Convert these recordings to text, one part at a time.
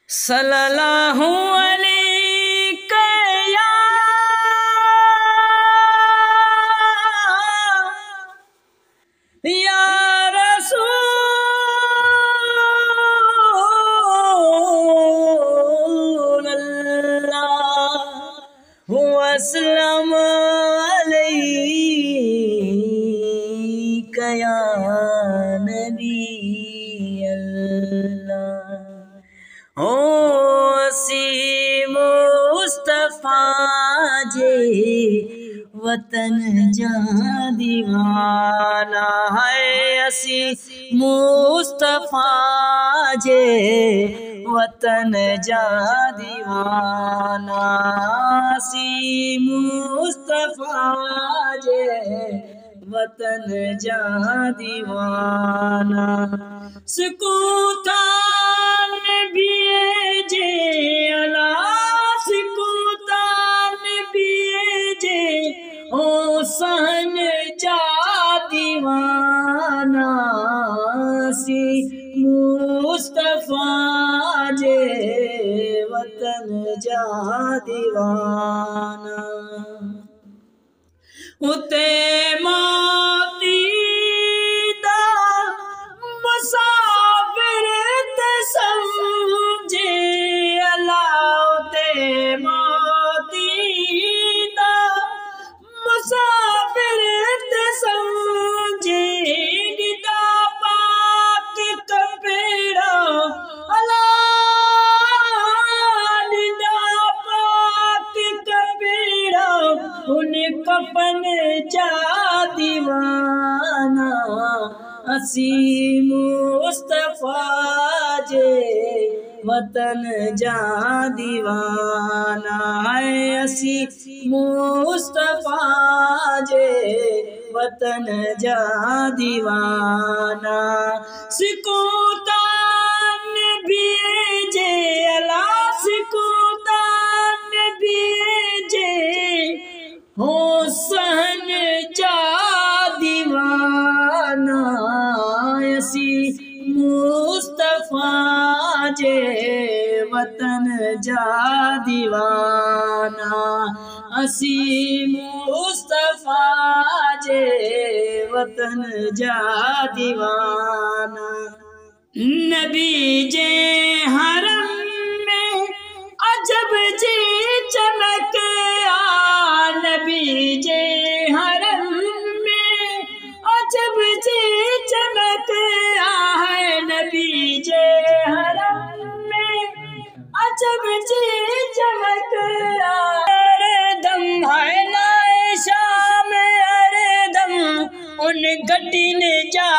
सल्लल्लाहु अलैहि या रसूल अल्लाह वसल्लम अलैका या नबी अल्लाह। ओ असी मुस्तफा जे वतन जा दीवाना है, असी मुस्तफा जे वतन जा दीवाना, असी मुस्तफा जे वतन जा दीवाना। सुकूतान भेजे अला सुकूतान भेजे ओ सहन जा दीवाना, सी मुस्तफा जे वतन जा दीवाना। उते मोती दा मुसाफिर ते समझे अला, उते मोती दा मुसाफिर ते समझे, निदा पाक कपड़ा अला निदा पाक कपड़ा उन कफन जा दीवाना, असी मुस्तफा जे वतन जा दीवाना है, असी मुस्तफा जे वतन जा दीवाना। सुकूतान भेजे अला सुकूतान भेजे हो सहन जा दीवाना, असी मुस्तफा जे वतन जा दीवाना, असी मुस्तफा जे वतन जा दीवाना। नबी जे हरम में अजब जी चमक आ, नबी जे हरम में अजब जी चमक आ है, नबी जे हरम में अजब जी चमक आ। अरे दम है ना शाम अरे दम उन गड्डिन जा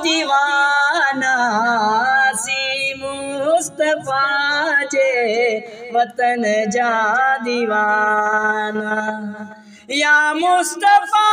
दीवाना, सी मुस्तफा जे वतन जा दीवाना। या मुस्तफा